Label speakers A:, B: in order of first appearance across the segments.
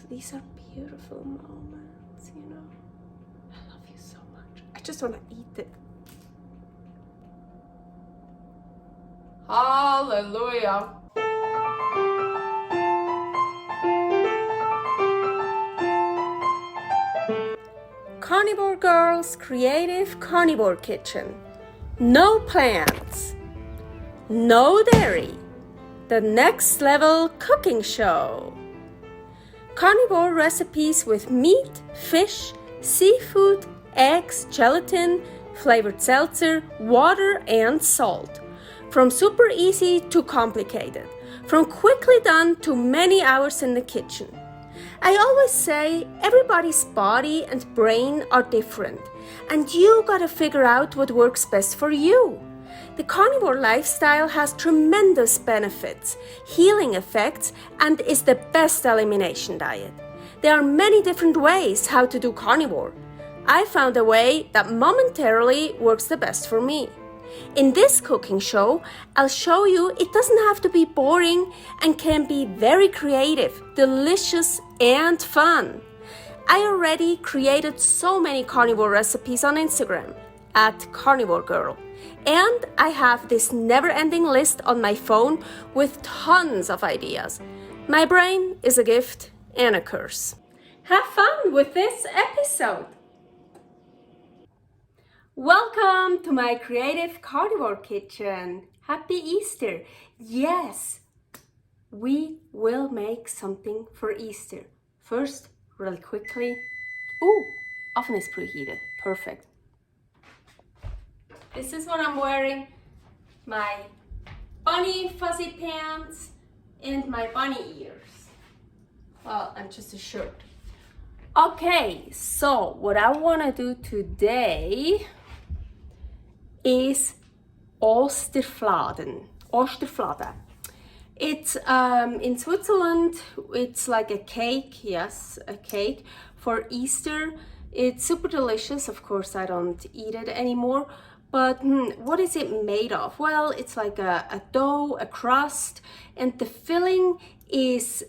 A: These are beautiful moments, you know. I love you so much. I just want to eat it. Hallelujah. Carnivore Girl's Creative Carnivore Kitchen. No plants, no dairy, the next level cooking show. Carnivore recipes with meat, fish, seafood, eggs, gelatin, flavored seltzer, water, and salt. From super easy to complicated, from quickly done to many hours in the kitchen. I always say everybody's body and brain are different, and you gotta figure out what works best for you. The carnivore lifestyle has tremendous benefits, healing effects, and is the best elimination diet. There are many different ways how to do carnivore. I found a way that momentarily works the best for me. In this cooking show, I'll show you it doesn't have to be boring and can be very creative, delicious, and fun. I already created so many carnivore recipes on Instagram at karnivorgirl, and I have this never-ending list on my phone with tons of ideas. My brain is a gift and a curse. Have fun with this episode. Welcome to my creative carnivore kitchen. Happy Easter. Yes, we will make something for Easter. First, really quickly. Ooh, oven is preheated. Perfect. This is what I'm wearing. My bunny fuzzy pants and my bunny ears. Well, and just a shirt. Okay, so what I want to do today is Osterfladen. It's in Switzerland. It's like a cake, yes, a cake for Easter. It's super delicious. Of course, I don't eat it anymore. But what is it made of? Well, it's like a dough, a crust, and the filling is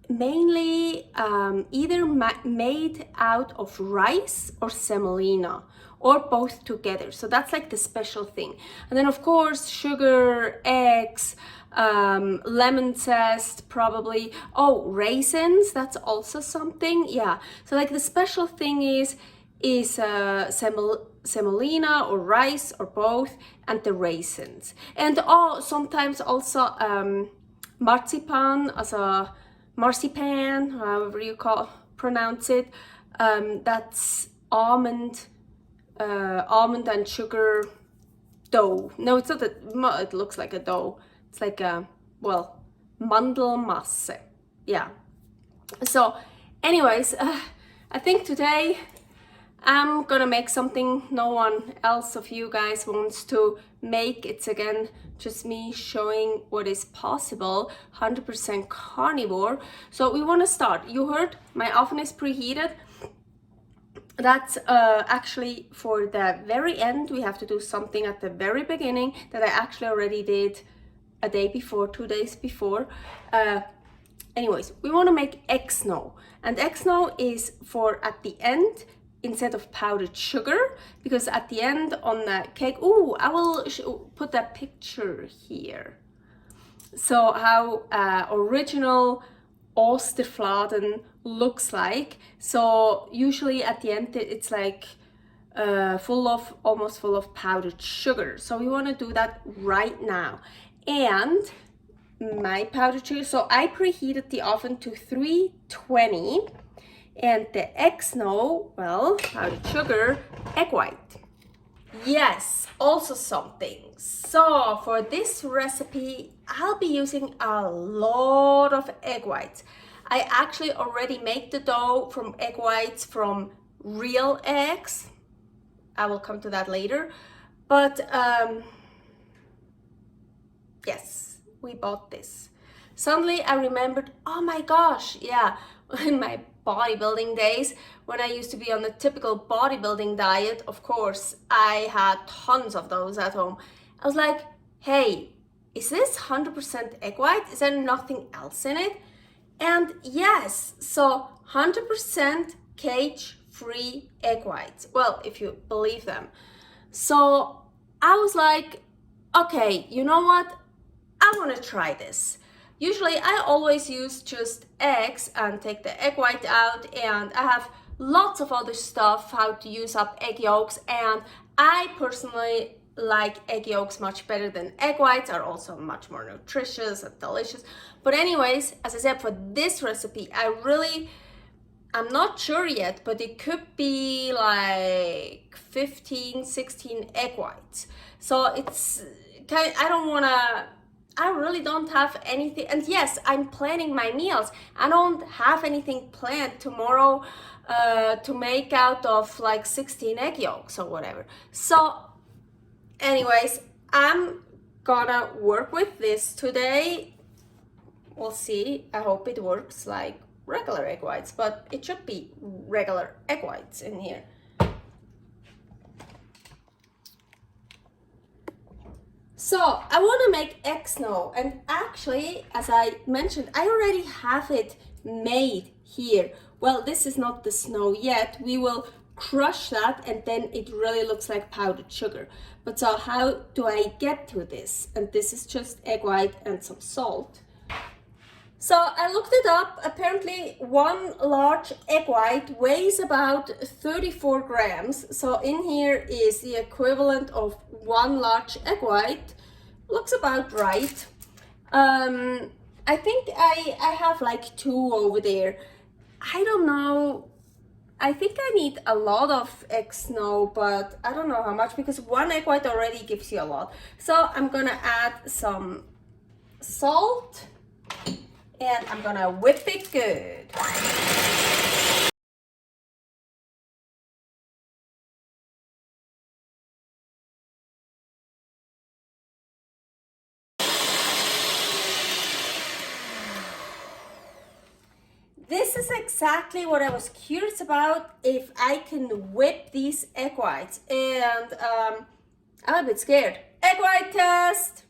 A: mainly either made out of rice or semolina, or both together. So that's like the special thing. And then of course sugar, eggs, lemon zest, probably. Oh, raisins, that's also something. Yeah, so like the special thing is semolina or rice or both, and the raisins. And sometimes also marzipan, marzipan, however you pronounce it. That's almond and sugar dough. No, it's not it looks like a dough. It's like a, well, Mandelmasse. Yeah. So anyways, I think today I'm gonna make something no one else of you guys wants to make. It's again just me showing what is possible, 100% carnivore. So we want to start. You heard my oven is preheated. That's actually for the very end. We have to do something at the very beginning that I actually already did a day before, 2 days before. Anyways, we want to make egg snow, and egg snow is for at the end instead of powdered sugar, because at the end on the cake, I will put a picture here. So how original Osterfladen looks like. So usually at the end it's like almost full of powdered sugar. So we want to do that right now. And my powdered sugar, so I preheated the oven to 320, and the egg snow, well, powdered sugar, egg white. Yes, also something. So for this recipe, I'll be using a lot of egg whites. I actually already make the dough from egg whites from real eggs. I will come to that later. But yes, we bought this. Suddenly I remembered, oh my gosh, yeah, in my bodybuilding days, when I used to be on the typical bodybuilding diet, of course, I had tons of those at home. I was like, hey, is this 100% egg white? Is there nothing else in it? And yes, so 100% cage-free egg whites. Well, if you believe them. So I was like, okay, you know what? I want to try this. Usually I always use just eggs and take the egg white out, and I have lots of other stuff how to use up egg yolks, and I personally like egg yolks much better than egg whites, are also much more nutritious and delicious. But anyways, as I said, for this recipe, I'm not sure yet, but it could be like 15, 16 egg whites. So it's kind of, I really don't have anything. And yes, I'm planning my meals. I don't have anything planned tomorrow to make out of like 16 egg yolks or whatever. So anyways, I'm gonna work with this today. We'll see. I hope it works like regular egg whites, but it should be regular egg whites in here. So I want to make egg snow, and actually, as I mentioned, I already have it made here. Well, this is not the snow yet. We will crush that and then it really looks like powdered sugar. But so how do I get to this? And this is just egg white and some salt. So I looked it up. Apparently one large egg white weighs about 34 grams. So in here is the equivalent of one large egg white. Looks about right. I think I have like 2 over there. I don't know. I think I need a lot of egg snow, but I don't know how much, because one egg white already gives you a lot. So I'm gonna add some salt. And I'm gonna whip it good. This is exactly what I was curious about, if I can whip these egg whites. And I'm a bit scared. Egg white test!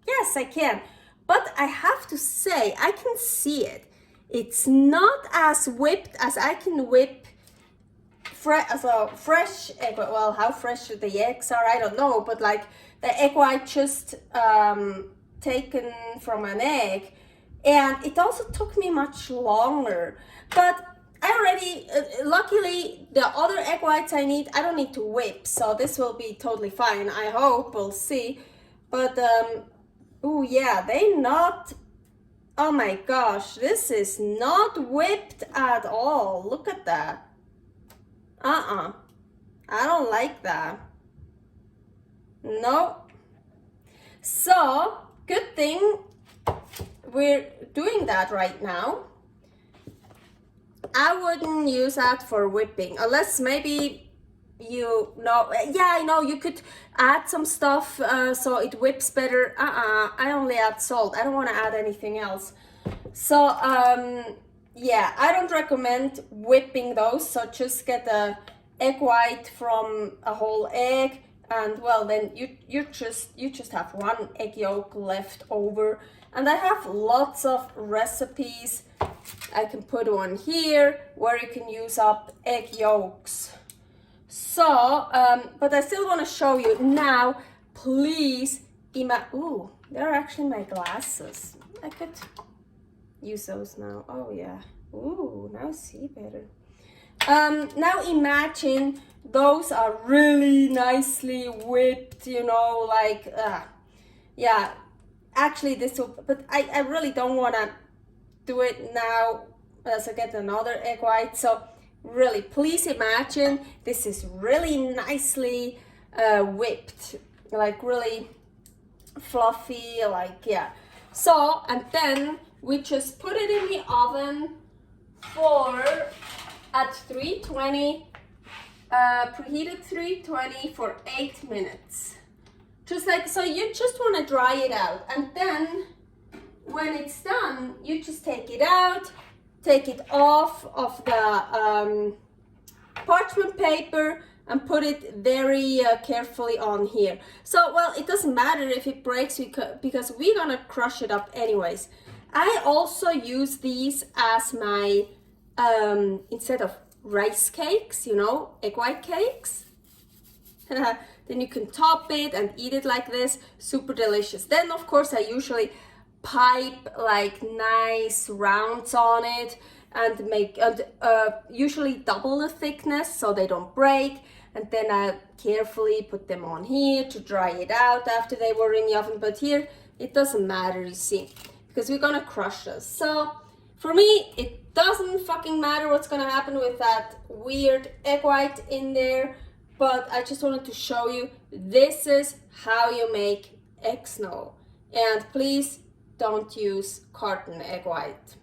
A: Yes, I can. But I have to say, I can see it. It's not as whipped as I can whip fresh egg white. Well, how fresh the eggs are, I don't know. But like the egg white just taken from an egg. And it also took me much longer. But I already, luckily, the other egg whites I don't need to whip. So this will be totally fine, I hope. We'll see. But oh yeah, oh my gosh, this is not whipped at all. Look at that. I don't like that. No. So, good thing we're doing that right now. I wouldn't use that for whipping, unless maybe yeah, I know you could add some stuff so it whips better. I only add salt. I don't want to add anything else. So yeah, I don't recommend whipping those. So just get the egg white from a whole egg, and well, then you just have one egg yolk left over. And I have lots of recipes. I can put one here where you can use up egg yolks. So, but I still want to show you now. Please, ooh, they're actually my glasses. I could use those now. Oh yeah. Ooh, now I see better. Now imagine those are really nicely whipped, you know, like, yeah. Actually, this will, but I really don't want to do it now as I get another egg white. So really, please imagine this is really nicely whipped, like really fluffy, like, yeah. So, and then we just put it in the oven at 320, preheated 320 for 8 minutes. Just like, so you just want to dry it out, and then when it's done, you just take it out, take it off of the parchment paper and put it very carefully on here. So, well, it doesn't matter if it breaks because we're gonna crush it up anyways. I also use these as my, instead of rice cakes, you know, egg white cakes. Then you can top it and eat it like this, super delicious. Then of course I usually pipe like nice rounds on it and make usually double the thickness so they don't break, and then I carefully put them on here to dry it out after they were in the oven. But here it doesn't matter, you see, because we're gonna crush this. So for me it doesn't fucking matter what's gonna happen with that weird egg white in there, but I just wanted to show you this is how you make egg snow. And please don't use carton egg white.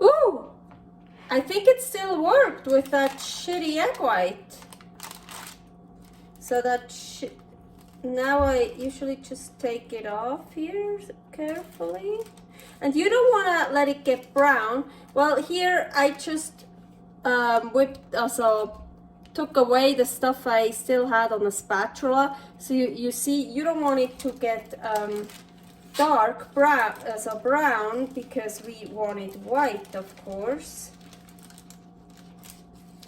A: Ooh, I think it still worked with that shitty egg white. So that now I usually just take it off here carefully. And you don't want to let it get brown. Well, here I just took away the stuff I still had on the spatula. So you see, you don't want it to get dark brown, brown, because we want it white, of course.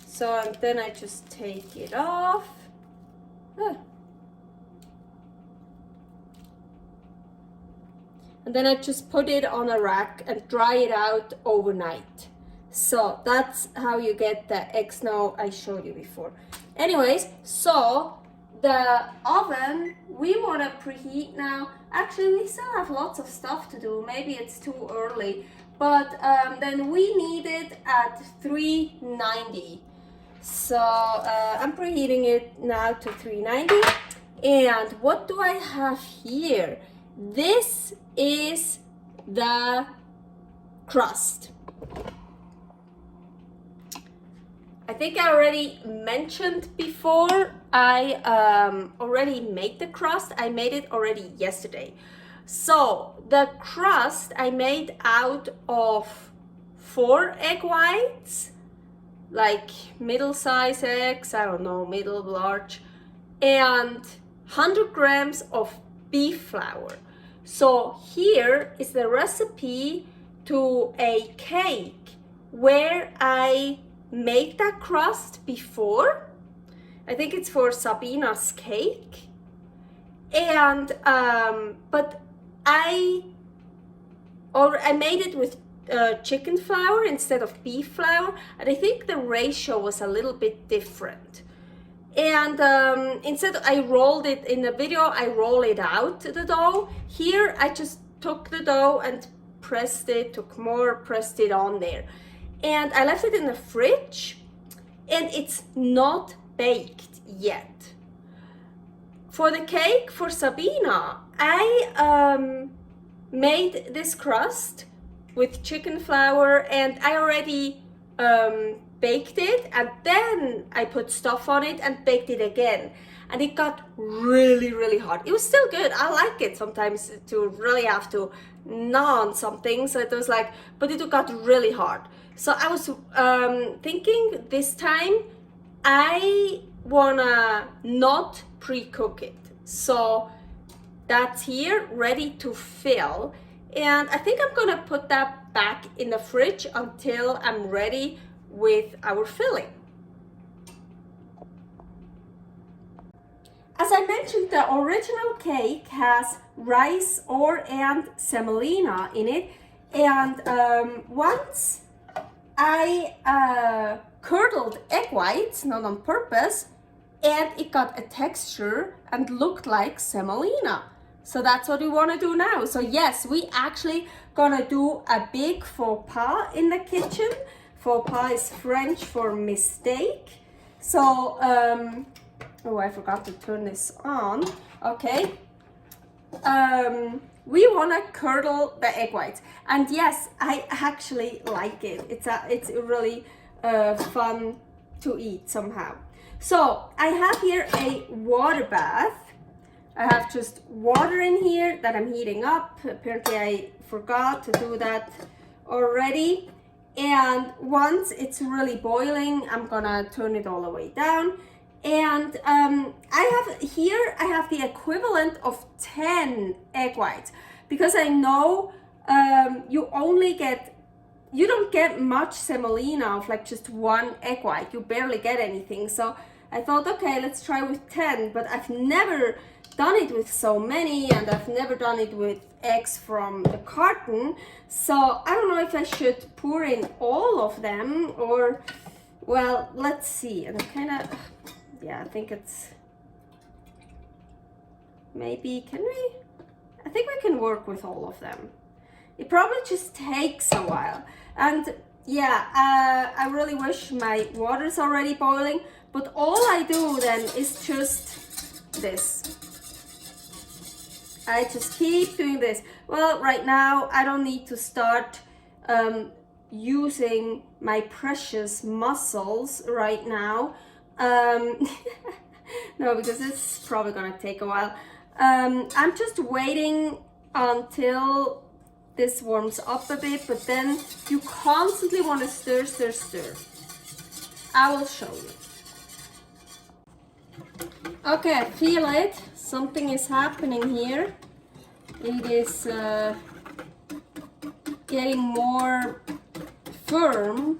A: So and then I just take it off. And then I just put it on a rack and dry it out overnight. So that's how you get the egg snow I showed you before. Anyways, so the oven, we want to preheat now. Actually, we still have lots of stuff to do. Maybe it's too early, but then we need it at 390. So I'm preheating it now to 390. And what do I have here? This is the crust. I think I already mentioned before, I already made the crust. I made it already yesterday. So the crust I made out of 4 egg whites, like middle-sized eggs, I don't know, middle, large, and 100 grams of beef flour. So here is the recipe to a cake where I made that crust before. I think it's for Sabina's cake. And but I made it with chicken flour instead of beef flour, and I think the ratio was a little bit different. And instead I rolled it in the video, I roll it out the dough. Here I just took the dough and pressed it, took more, pressed it on there. And I left it in the fridge, and it's not baked yet. For the cake for Sabina, I made this crust with chicken flour, and I already baked it, and then I put stuff on it and baked it again. And it got really, really hard. It was still good. I like it sometimes to really have to gnaw on something. So it was like, but it got really hard. So I was thinking this time I wanna not pre-cook it. So that's here ready to fill. And I think I'm gonna put that back in the fridge until I'm ready with our filling. As I mentioned, the original cake has rice and semolina in it. And once I curdled egg whites, not on purpose, and it got a texture and looked like semolina. So that's what we want to do now. So yes, we actually gonna do a big faux pas in the kitchen. Faux pas is French for mistake. So, oh, I forgot to turn this on. Okay. We want to curdle the egg whites, and yes, I actually like it. It's really fun to eat somehow. So I have here a water bath. I have just water in here that I'm heating up. Apparently I forgot to do that already. And once it's really boiling, I'm gonna turn it all the way down. And I have the equivalent of 10 egg whites, because I know you don't get much semolina of like just one egg white. You barely get anything. So I thought, okay, let's try with 10, but I've never done it with so many, and I've never done it with eggs from the carton. So I don't know if I should pour in all of them or, well, let's see. And I kind of, yeah, I think it's, maybe, I think we can work with all of them. It probably just takes a while. And yeah, I really wish my water's already boiling, but all I do then is just this. I just keep doing this. Well, right now I don't need to start using my precious muscles right now. No, because it's probably gonna take a while. I'm just waiting until this warms up a bit, but then you constantly want to stir, stir, stir. I will show you. Okay, I feel it. Something is happening here. It is getting more firm.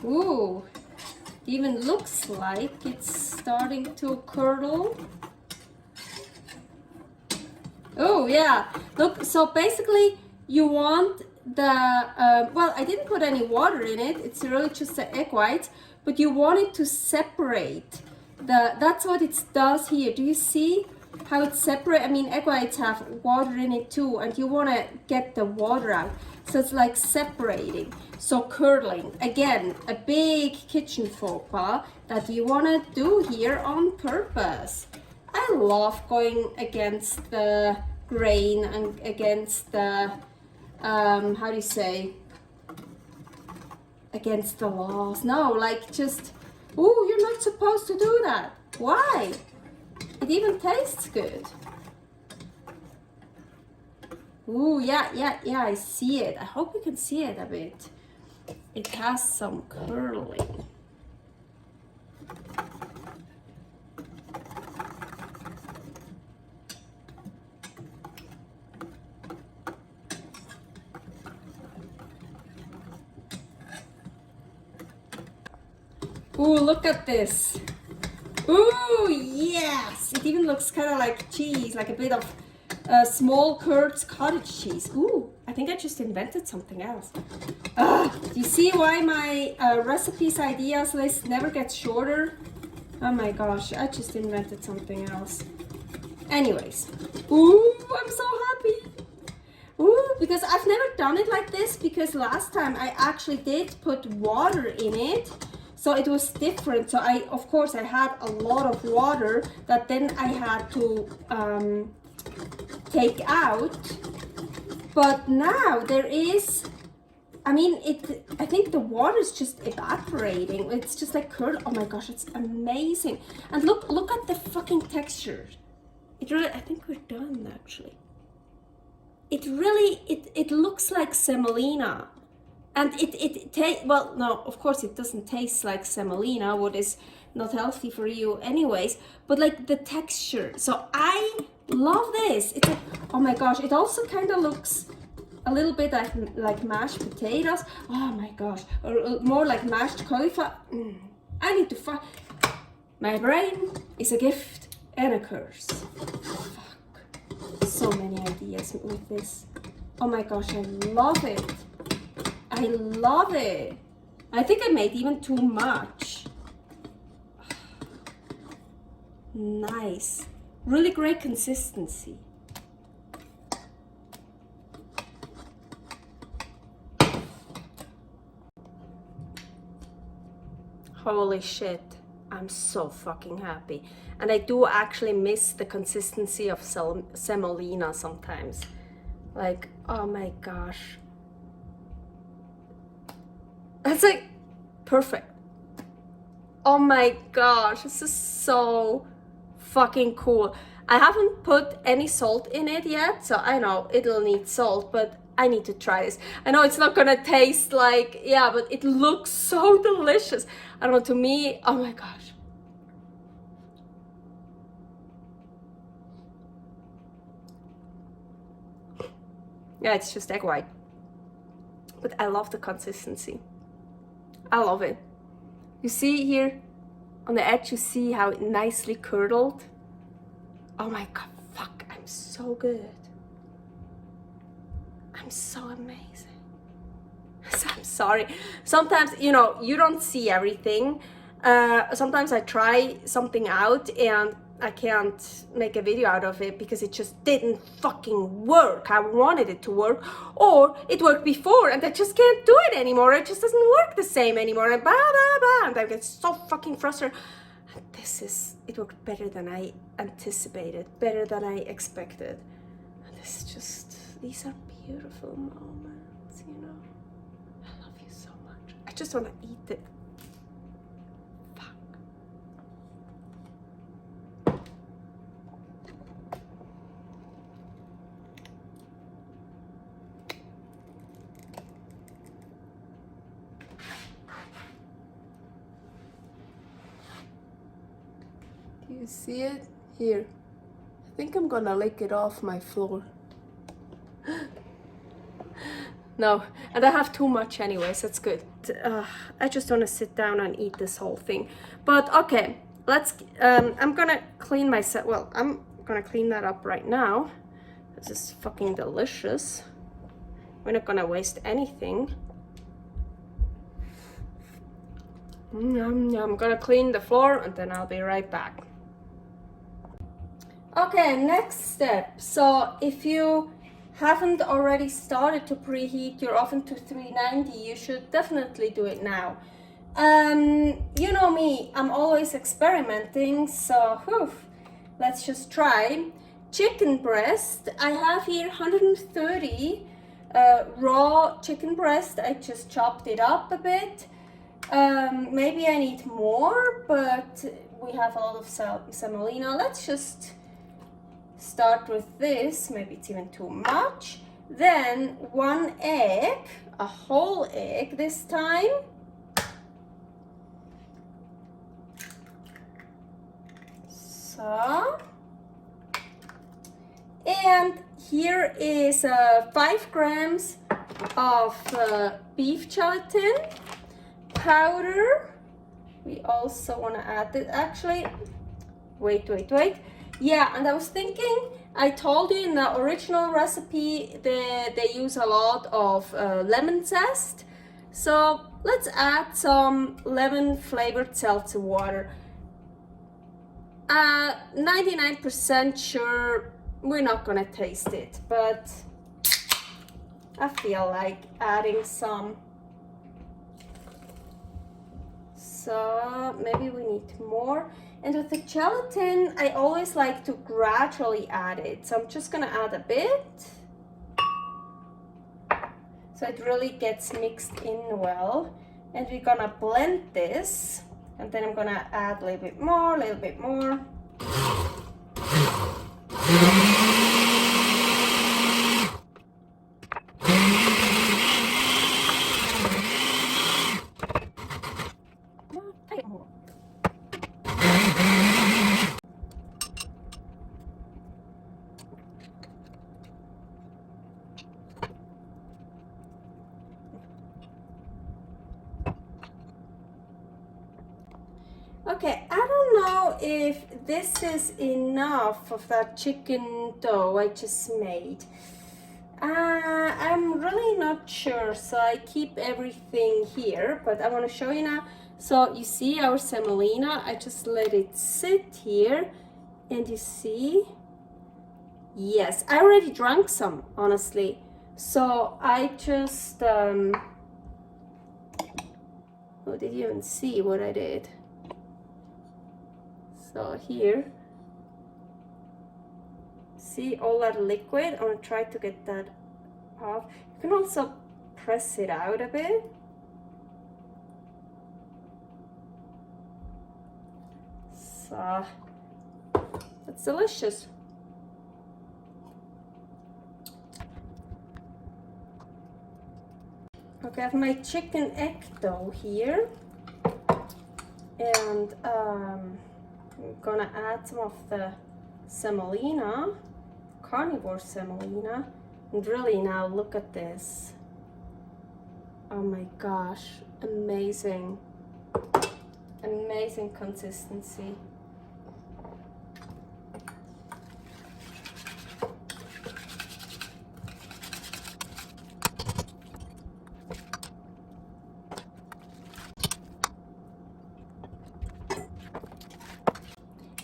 A: Ooh, it even looks like it's starting to curdle. Oh yeah, look, so basically you want the, well, I didn't put any water in it, it's really just the egg whites, but you want it to separate. That's what it does here. Do you see how it's separate? I mean, egg whites have water in it too, and you want to get the water out. So it's like separating. So curdling, again, a big kitchen faux pas that you want to do here on purpose. I love going against the grain and against the, how do you say, against the laws. No, like just, ooh, you're not supposed to do that. Why? It even tastes good. Ooh, yeah, I see it. I hope you can see it a bit. It has some curling. Ooh, look at this. Ooh, yes! It even looks kind of like cheese, like a bit of small curds cottage cheese. Ooh, I think I just invented something else. Do you see why my recipes ideas list never gets shorter? Oh my gosh, I just invented something else. Anyways, ooh, I'm so happy. Ooh, because I've never done it like this, because last time I actually did put water in it. So it was different. So of course I had a lot of water that then I had to take out. But now there is, I mean, I think the water is just evaporating. It's just like curd. Oh my gosh, it's amazing. And look at the fucking texture. It really, I think we're done actually. It really, it looks like semolina. And well, no, of course it doesn't taste like semolina, what is not healthy for you anyways, but like the texture. So I love this. It's like, oh my gosh, it also kind of looks a little bit like mashed potatoes. Oh my gosh, or more like mashed cauliflower. I need to find, my brain is a gift and a curse. Fuck, so many ideas with this. Oh my gosh, I love it. I love it. I think I made even too much. Nice. Really great consistency. Holy shit. I'm so fucking happy. And I do actually miss the consistency of semolina sometimes. Like, oh my gosh. That's like perfect. Oh my gosh, this is so fucking cool. I haven't put any salt in it yet, so I know it'll need salt, but I need to try this. I know it's not gonna taste like, yeah, but it looks so delicious. I don't know, to me, oh my gosh. Yeah, it's just egg white. But I love the consistency. I love it. You see here on the edge, you see how it nicely curdled? Oh my God, fuck, I'm so good. I'm so amazing. I'm sorry. Sometimes, you know, you don't see everything. Sometimes I try something out and I can't make a video out of it because it just didn't fucking work. I wanted it to work, or it worked before and I just can't do it anymore. It just doesn't work the same anymore. And blah, blah, blah. And I get so fucking frustrated. And it worked better than I anticipated, better than I expected. And this is just, these are beautiful moments, you know. I love you so much. I just want to eat it. You see it? Here. I think I'm gonna lick it off my floor. No, and I have too much anyways, that's good. I just wanna sit down and eat this whole thing. But okay, let's, I'm gonna clean myself, well, I'm gonna clean that up right now. This is fucking delicious. We're not gonna waste anything. I'm gonna clean the floor and then I'll be right back. Okay, next step. So if you haven't already started to preheat your oven to 390, you should definitely do it now. You know me, I'm always experimenting, so let's just try. Chicken breast, I have here 130 raw chicken breast. I just chopped it up a bit. Maybe I need more, but we have a lot of semolina. Let's just start with this. Maybe it's even too much. Then 1 egg, a whole egg this time. So, and here is 5 grams of beef gelatin powder. We also want to add it. Actually, wait. Yeah, and I was thinking, I told you in the original recipe that they use a lot of lemon zest. So let's add some lemon flavored seltzer water. 99% sure we're not gonna taste it, but I feel like adding some. So maybe we need more. And with the gelatin, I always like to gradually add it. So I'm just gonna add a bit. So it really gets mixed in well. And we're gonna blend this. And then I'm gonna add a little bit more. Okay, I don't know if this is enough of that chicken dough I just made. I'm really not sure, so I keep everything here, but I want to show you now. So you see our semolina, I just let it sit here, and you see, yes, I already drank some, honestly. So I just, oh, did you even see what I did? So here, see all that liquid? I'm gonna try to get that off. You can also press it out a bit. So, that's delicious. Okay, I have my chicken egg dough here. And I'm gonna add some of the semolina, carnivore semolina. And really now, look at this. Oh my gosh, amazing. Amazing consistency.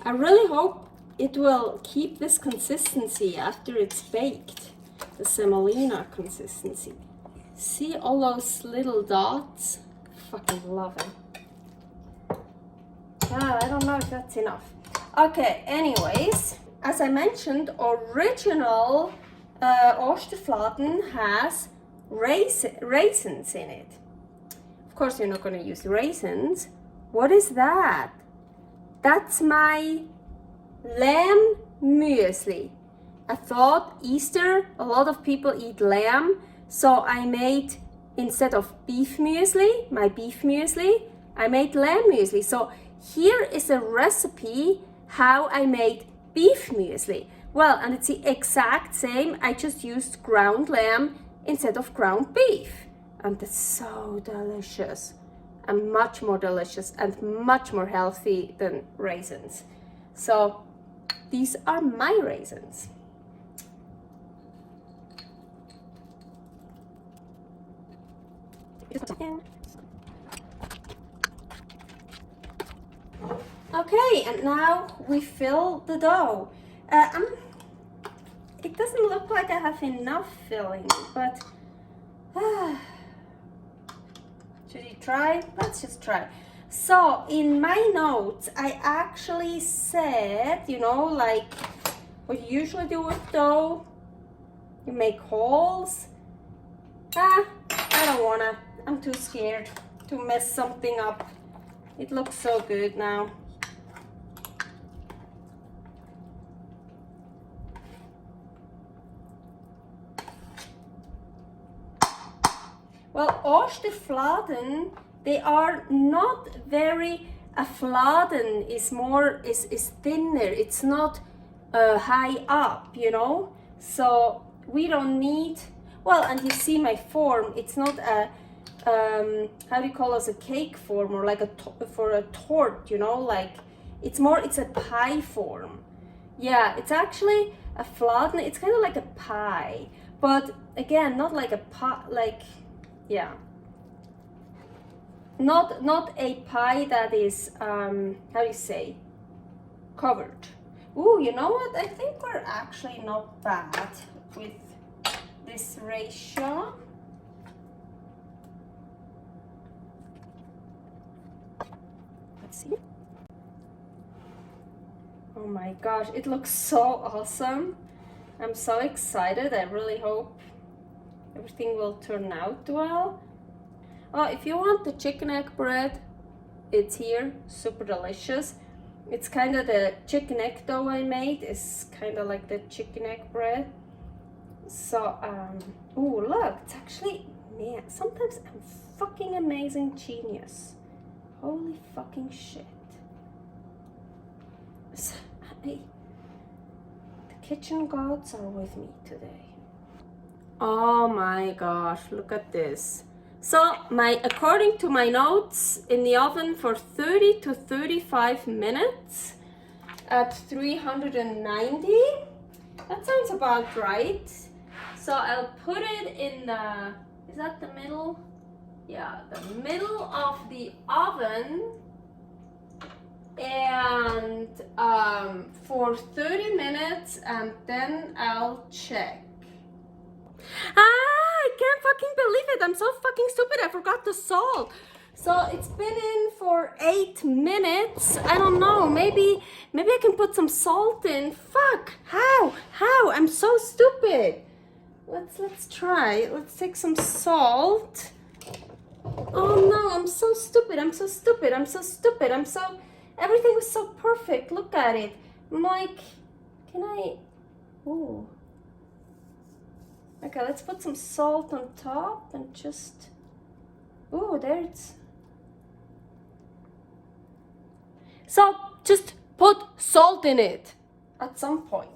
A: I really hope it will keep this consistency after it's baked, the semolina consistency. See all those little dots? Fucking love it. I don't know if that's enough. Okay, anyways, as I mentioned, original Osterfladen has raisins in it. Of course, you're not going to use raisins. What is that? That's my Lamb Müesli. I thought Easter, a lot of people eat lamb, so I made, instead of beef muesli, my beef muesli, I made lamb muesli. So here is a recipe how I made beef muesli. Well, and it's the exact same, I just used ground lamb instead of ground beef. And it's so delicious. And much more delicious and much more healthy than raisins. So these are my raisins. Okay, and now we fill the dough. It doesn't look like I have enough filling, but should you try? Let's just try. So in my notes, I actually said, you know, like what you usually do with dough, you make holes. I don't wanna, I'm too scared to mess something up. It looks so good now. Well, Osterfladen, they are not very, a fladen is more, is thinner, it's not high up, you know? So we don't need, well, and you see my form, it's not a, how do you call it, a cake form or like for a tort, you know? Like, it's more, it's a pie form. Yeah, it's actually a fladen, it's kind of like a pie, but again, not like a pie, like, yeah, not a pie that is how do you say, covered. Ooh, you know what, I think we're actually not bad with this ratio. Let's see. Oh my gosh, it looks so awesome. I'm so excited. I really hope everything will turn out well. Oh, if you want the chicken egg bread, it's here, super delicious. It's kind of the chicken egg dough I made. It's kind of like the chicken egg bread. So, ooh, look, it's actually, man, sometimes I'm fucking amazing genius. Holy fucking shit. The kitchen gods are with me today. Oh my gosh, look at this. So according to my notes, in the oven for 30 to 35 minutes at 390. That sounds about right. So I'll put it in the, is that the middle? Yeah, the middle of the oven. And for 30 minutes, and then I'll check. I can't fucking believe it. I'm so fucking stupid. I forgot the salt. So it's been in for 8 minutes. I don't know. Maybe I can put some salt in. Fuck. How? I'm so stupid. Let's try. Let's take some salt. Oh no, I'm so stupid. Everything was so perfect. Look at it. I'm like, can I? Ooh. Okay, let's put some salt on top and just, ooh, there it's. So just put salt in it at some point.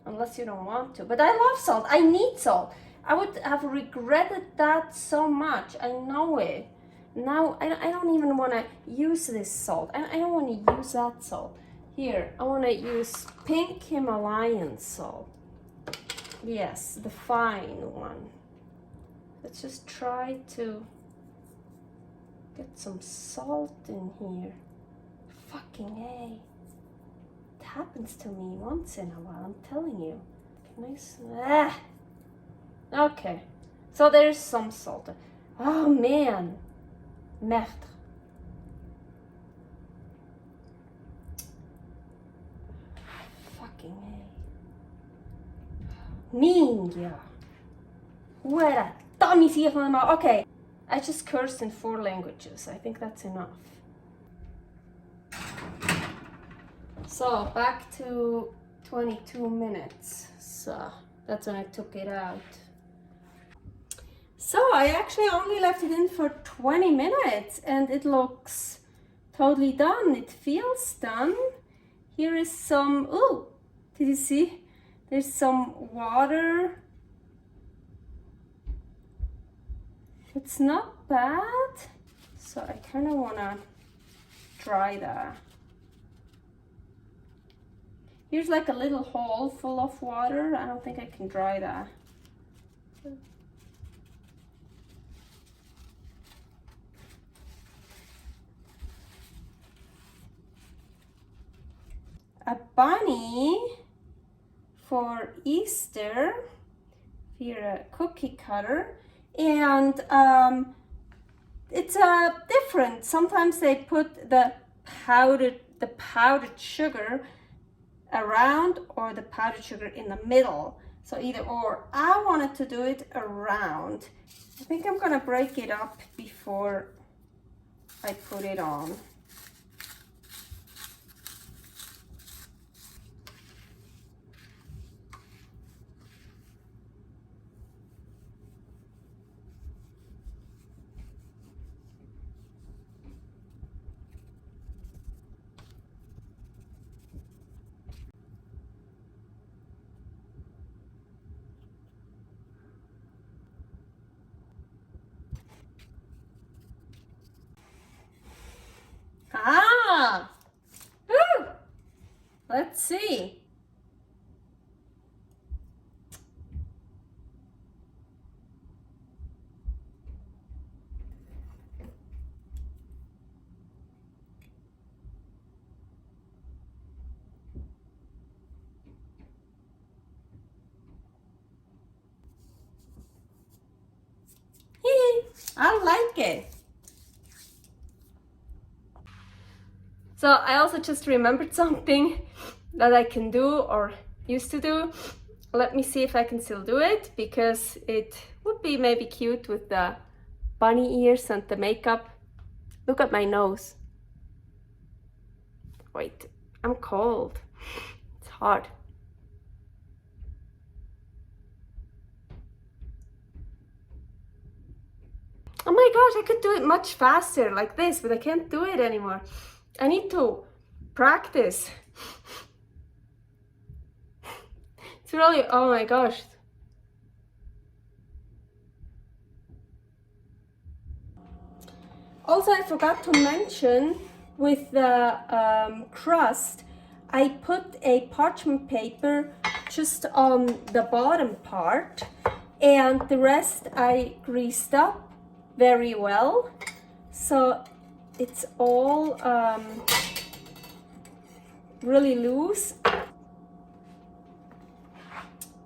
A: unless you don't want to. But I love salt. I need salt. I would have regretted that so much. I know it. Now I don't even want to use this salt. I don't want to use that salt. Here, I want to use pink Himalayan salt. Yes, the fine one. Let's just try to get some salt in here. Fucking A. It happens to me once in a while, I'm telling you. Okay, so there's some salt. Oh man, merde. Fucking A. Ninja. Where Tommy see from my okay. I just cursed in 4 languages. I think that's enough. So back to 22 minutes. So that's when I took it out. So I actually only left it in for 20 minutes and it looks totally done. It feels done. Here is some, oh, did you see? There's some water. It's not bad. So I kind of want to try that. Here's like a little hole full of water. I don't think I can dry that. A bunny for Easter. Here a cookie cutter. And it's different. Sometimes they put the powdered sugar around or the powdered sugar in the middle. So either or. I wanted to do it around. I think I'm gonna break it up before I put it on. Ah! Woo! Let's see. I like it. So I also just remembered something that I can do or used to do. Let me see if I can still do it, because it would be maybe cute with the bunny ears and the makeup. Look at my nose. Wait, I'm cold. It's hard. Oh my gosh, I could do it much faster like this, but I can't do it anymore. I need to practice. It's really, oh my gosh. Also, I forgot to mention with the crust, I put a parchment paper just on the bottom part, and the rest I greased up very well. So it's all really loose.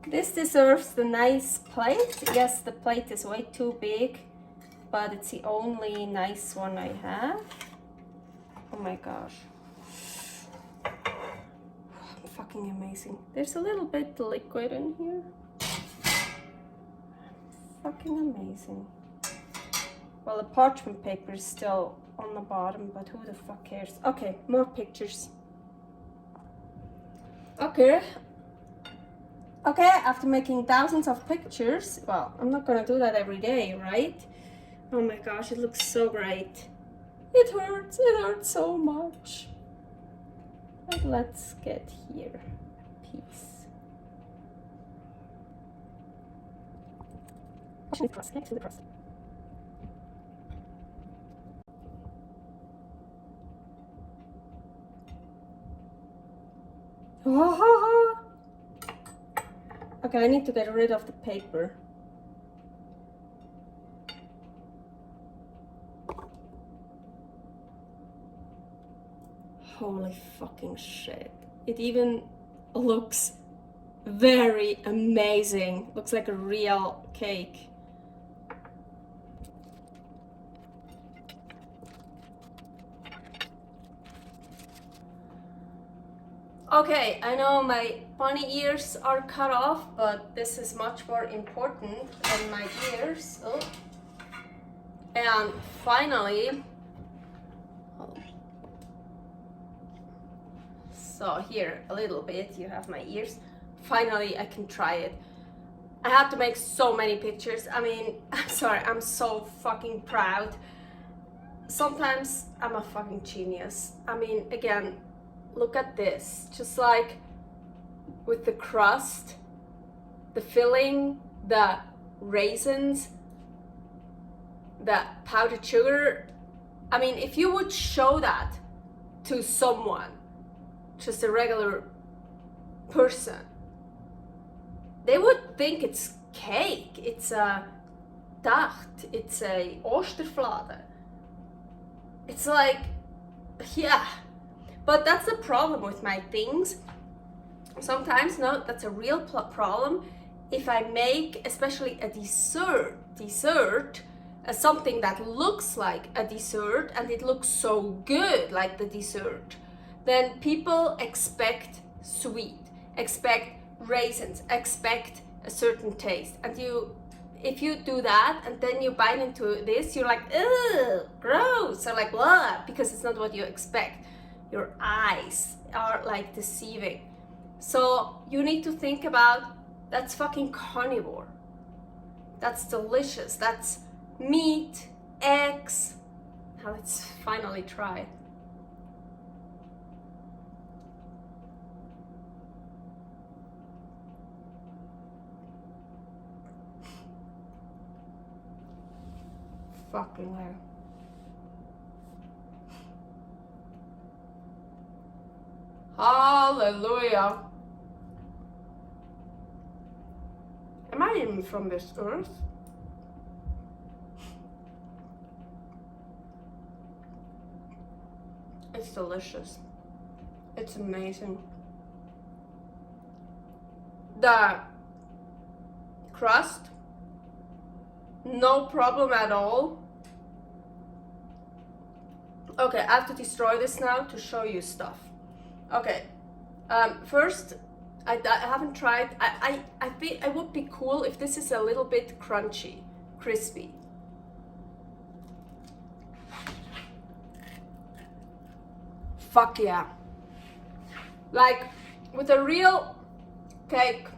A: This deserves the nice plate. Yes, the plate is way too big, but it's the only nice one I have. Oh my gosh. Fucking amazing. There's a little bit liquid in here. Fucking amazing. Well, the parchment paper is still on the bottom, but who the fuck cares? Okay, more pictures. Okay, after making thousands of pictures, well, I'm not gonna do that every day, right? Oh my gosh, it looks so great. It hurts so much. But let's get here a piece. Especially the crust. Next to the crust. Okay, I need to get rid of the paper. Holy fucking shit. It even looks very amazing. Looks like a real cake. Okay, I know my bunny ears are cut off, but this is much more important than my ears. Oh. And finally, so here a little bit, you have my ears. Finally, I can try it. I had to make so many pictures. I mean, I'm sorry, I'm so fucking proud. Sometimes I'm a fucking genius. I mean, again, look at this. Just like with the crust, the filling, the raisins, the powdered sugar. I mean, if you would show that to someone, just a regular person, they would think it's cake, it's a Tacht, it's a Osterfladen. It's like, yeah. But that's the problem with my things. Sometimes, no, that's a real problem. If I make, especially a dessert, something that looks like a dessert and it looks so good like the dessert, then people expect sweet, expect raisins, expect a certain taste. And if you do that and then you bite into this, you're like, ugh, gross, or like, blah, because it's not what you expect. Your eyes are like deceiving. So you need to think about, that's fucking carnivore. That's delicious. That's meat, eggs. Now let's finally try it. Fucking hell. Hallelujah. Am I even from this earth? It's delicious. It's amazing. The crust, no problem at all. Okay, I have to destroy this now to show you stuff. Okay, first, I haven't tried. I think it would be cool if this is a little bit crunchy, crispy. Fuck yeah. Like with a real cake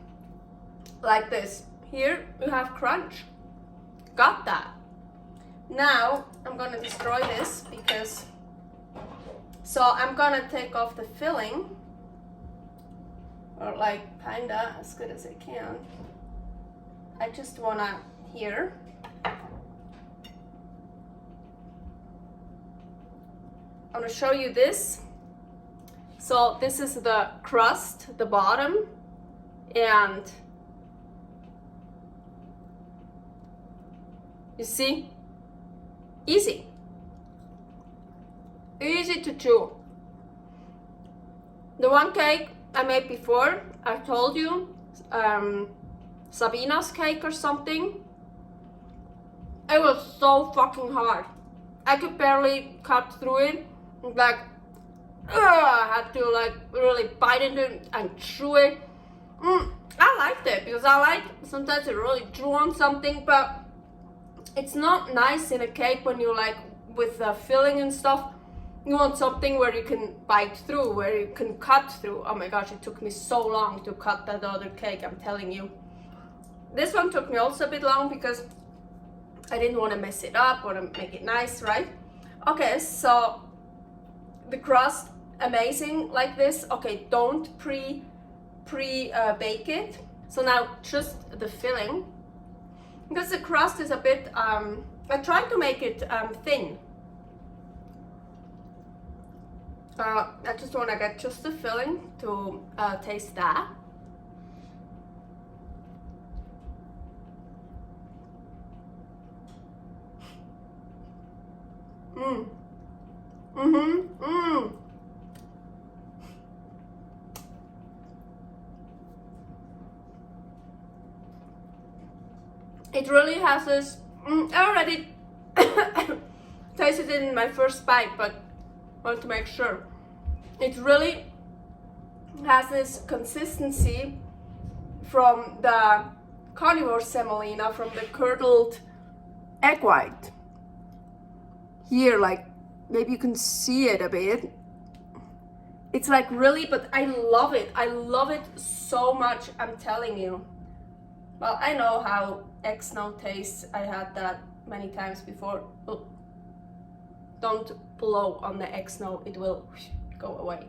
A: like this. Here you have crunch. Got that. Now I'm gonna destroy this because, so I'm gonna take off the filling, or like kinda as good as I can. I just wanna here. I'm gonna show you this. So this is the crust, the bottom, and you see, easy to chew. The one cake I made before, I told you, Sabina's cake or something, it was so fucking hard. I could barely cut through it. Like, I had to like really bite into it and chew it. I liked it because I like sometimes to really chew on something, but it's not nice in a cake when you like with the filling and stuff. You want something where you can bite through, where you can cut through. Oh my gosh, it took me so long to cut that other cake, I'm telling you. This one took me also a bit long because I didn't want to mess it up, want to make it nice, right? Okay, so the crust, amazing like this. Okay, don't pre bake it. So now just the filling. because the crust is a bit, I tried to make it thin. I just want to get just the filling to taste that. It really has this, I already tasted it in my first bite, but want to make sure. It really has this consistency from the carnivore semolina, from the curdled egg white. Here, like, maybe you can see it a bit. It's like really, but I love it. I love it so much, I'm telling you. Well, I know how egg snow tastes. I had that many times before. Oh, don't blow on the egg snow, it will go away.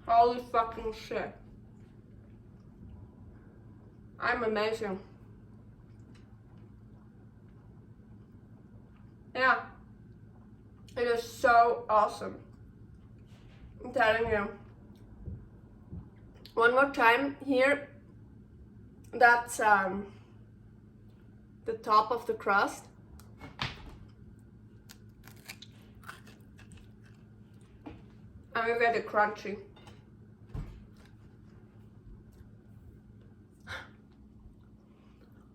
A: Holy fucking shit. I'm amazing. Yeah, it is so awesome. I'm telling you. One more time here. That's the top of the crust. I'm gonna get it crunchy.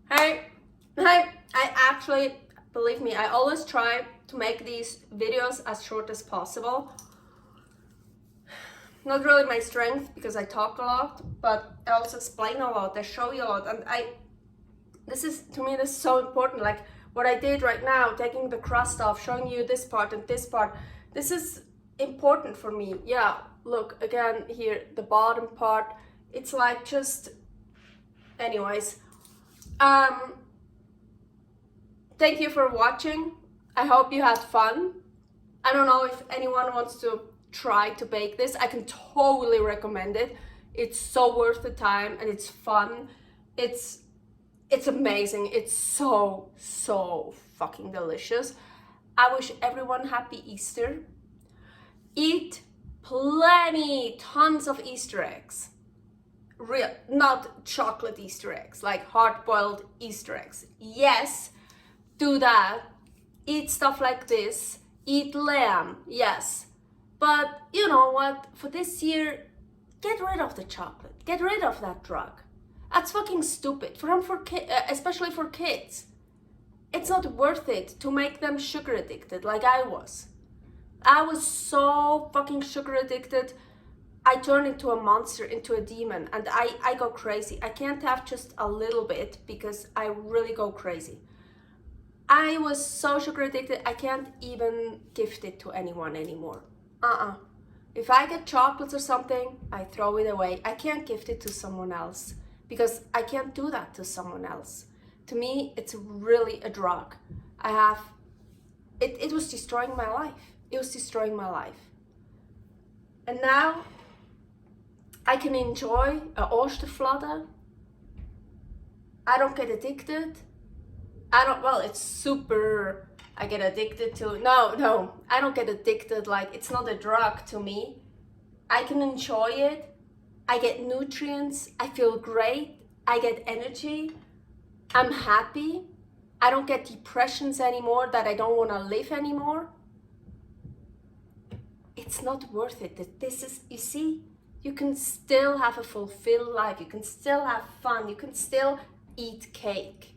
A: Hey, I actually, believe me, I always try to make these videos as short as possible. Not really my strength because I talk a lot, but I also explain a lot, I show you a lot, and this is, to me, this is so important. Like what I did right now, taking the crust off, showing you this part and this part, this is important for me. Yeah, look, again, here, the bottom part, it's like just, anyways. Thank you for watching. I hope you had fun. I don't know if anyone wants to try to bake this. I can totally recommend it. It's so worth the time and it's fun. It's amazing. It's so fucking delicious. I wish everyone happy Easter. Eat plenty, tons of Easter eggs. Real, not chocolate Easter eggs, like hard-boiled Easter eggs. Yes, do that. Eat stuff like this. Eat lamb, yes. But you know what? For this year, get rid of the chocolate. Get rid of that drug. That's fucking stupid. Especially for kids. It's not worth it to make them sugar addicted like I was. I was so fucking sugar addicted. I turned into a monster, into a demon, and I go crazy. I can't have just a little bit because I really go crazy. I was so sugar addicted, I can't even gift it to anyone anymore. If I get chocolates or something, I throw it away. I can't gift it to someone else because I can't do that to someone else. To me, it's really a drug. It was destroying my life. It was destroying my life. And now, I can enjoy a Osterfladen. I don't get addicted. It's super, I get addicted to, no, I don't get addicted, like, it's not a drug to me. I can enjoy it. I get nutrients. I feel great. I get energy. I'm happy. I don't get depressions anymore that I don't want to live anymore. It's not worth it. This is, you see, you can still have a fulfilled life. You can still have fun. You can still eat cake.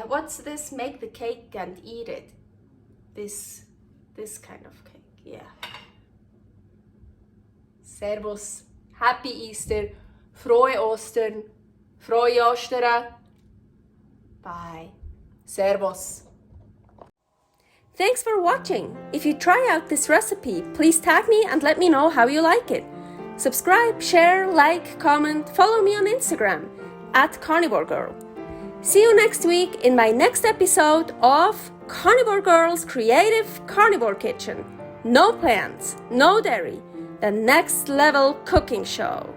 A: What's this? Make the cake and eat it. This kind of cake, yeah. Servus. Happy Easter. Frohe Ostern. Frohe Ostern. Bye. Servus. Thanks for watching. If you try out this recipe, please tag me and let me know how you like it. Subscribe, share, like, comment, follow me on Instagram @karnivorgirl. See you next week in my next episode of Carnivore Girl's Creative Carnivore Kitchen. No plants, no dairy, the next level cooking show.